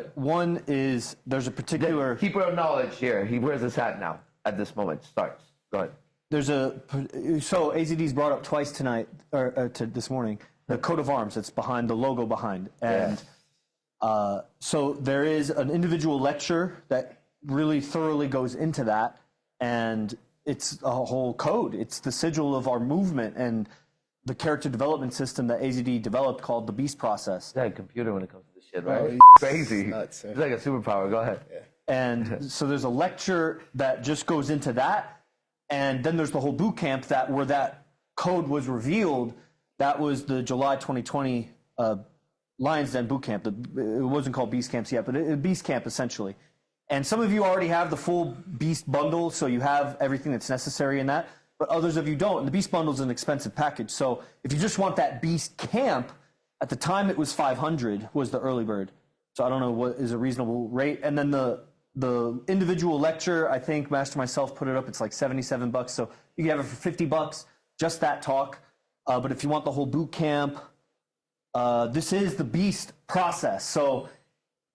it. One is there's a particular... The keeper of knowledge here. He wears his hat now at this moment. Starts. Go ahead. So AZD's brought up twice tonight, or this morning, the coat of arms that's behind, the logo behind. And so there is an individual lecture that really thoroughly goes into that. And it's a whole code. It's the sigil of our movement and the character development system that AZD developed called the Beast Process. It's like a computer when it comes to this shit, right? Crazy. Nuts, it's like a superpower. Go ahead. Yeah. And so there's a lecture that just goes into that. And then there's the whole boot camp where that code was revealed. That was the July 2020 Lions Den boot camp. It wasn't called Beast Camps yet, but Beast Camp essentially. And some of you already have the full Beast bundle, so you have everything that's necessary in that. But others of you don't. And the Beast bundle is an expensive package. So if you just want that Beast camp, at the time it was $500 was the early bird. So I don't know what is a reasonable rate. And then the individual lecture, I think Master myself put it up. It's like $77. So you can have it for $50, just that talk. But if you want the whole boot camp, this is the Beast Process. So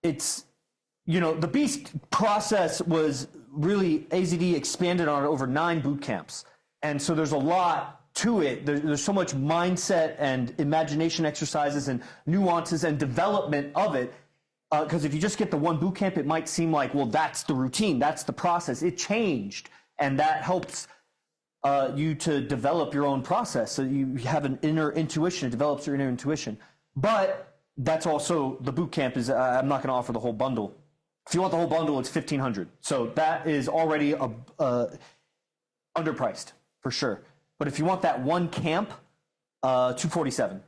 it's... the Beast Process was really, AZD expanded on it over 9 boot camps. And so there's a lot to it. There's so much mindset and imagination exercises and nuances and development of it. Because if you just get the one boot camp, it might seem like, well, that's the routine, that's the process. It changed. And that helps you to develop your own process. So you have an inner intuition. It develops your inner intuition. But that's also, the boot camp is, I'm not going to offer the whole bundle. If you want the whole bundle, it's $1,500. So that is already underpriced for sure. But if you want that one camp, $247.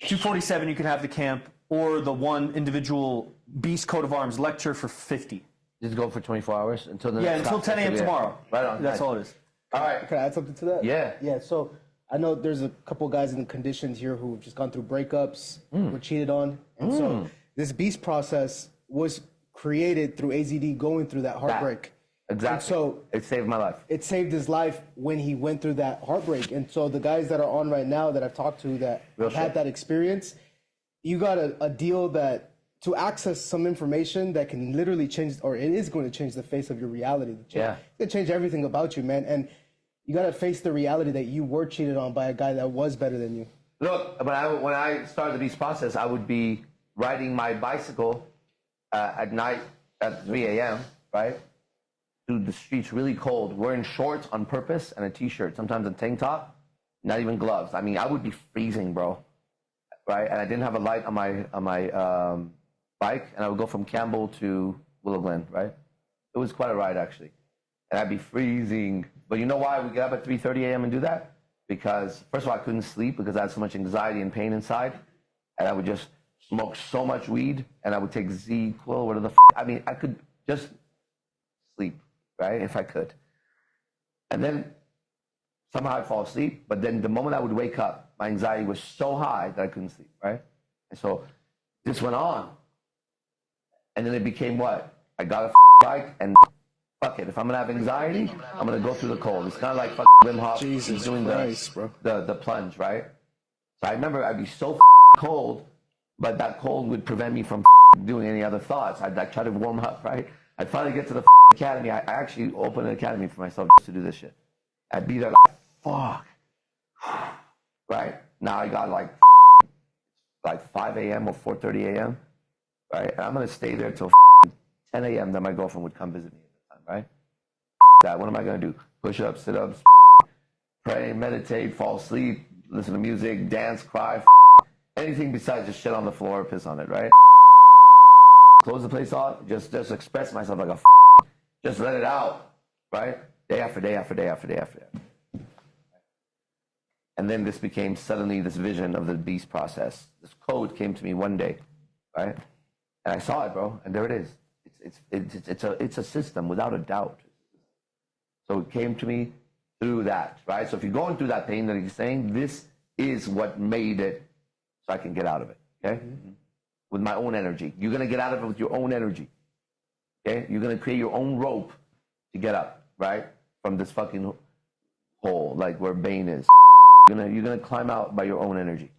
$247, you can have the camp or the one individual Beast Coat of Arms lecture for $50. Just go for 24 hours until the next until 10 a.m. tomorrow. Right on. That's all it is. All right. Can I add something to that? Yeah. Yeah. So I know there's a couple guys in the conditions here who've just gone through breakups, were cheated on, and so this Beast Process was created through AZD going through that heartbreak. Exactly. And so it saved my life. It saved his life when he went through that heartbreak. And so the guys that are on right now that I've talked to that have had that experience, you got a deal that to access some information that can literally change, or it is going to change the face of your reality. It's going to change everything about you, man. And you got to face the reality that you were cheated on by a guy that was better than you. Look, when I started the Beast Process, I would be riding my bicycle at night at 3 a.m., right? Through the streets really cold, wearing shorts on purpose and a t-shirt, sometimes a tank top, not even gloves. I mean, I would be freezing, bro, right? And I didn't have a light on my bike, and I would go from Campbell to Willow Glen, right? It was quite a ride, actually. And I'd be freezing. But you know why we get up at 3:30 a.m. and do that? Because, first of all, I couldn't sleep because I had so much anxiety and pain inside. And I would just smoke so much weed, and I would take Z-Quil, whatever the I mean, I could just sleep, right, if I could. And then somehow I'd fall asleep, but then the moment I would wake up, my anxiety was so high that I couldn't sleep, right? And so this went on. And then it became what? I got a bike, and fuck it. If I'm going to have anxiety, I'm going to go through the cold. It's kind of like Wim Hof doing the plunge, right? So I remember I'd be so cold, but that cold would prevent me from doing any other thoughts. I'd like try to warm up, right? I'd finally get to the academy. I actually opened an academy for myself just to do this shit. I'd be there like, fuck. Right? Now I got like 5 a.m. or 4:30 a.m. Right? And I'm going to stay there till 10 a.m. Then my girlfriend would come visit me at the time, right? That. What am I going to do? Push-ups, sit-ups, pray, meditate, fall asleep, listen to music, dance, cry, anything besides just shit on the floor, piss on it, right? Close the place off, just express myself like a just let it out, right? Day after day after day after day after day. And then this became suddenly this vision of the Beast Process. This code came to me one day, right? And I saw it, bro, and there it is. It's a system without a doubt. So it came to me through that, right? So if you're going through that pain that he's saying, this is what made it so I can get out of it, okay? Mm-hmm. With my own energy. You're going to get out of it with your own energy, okay? You're going to create your own rope to get up, right? From this fucking hole, like where Bane is. You're gonna climb out by your own energy.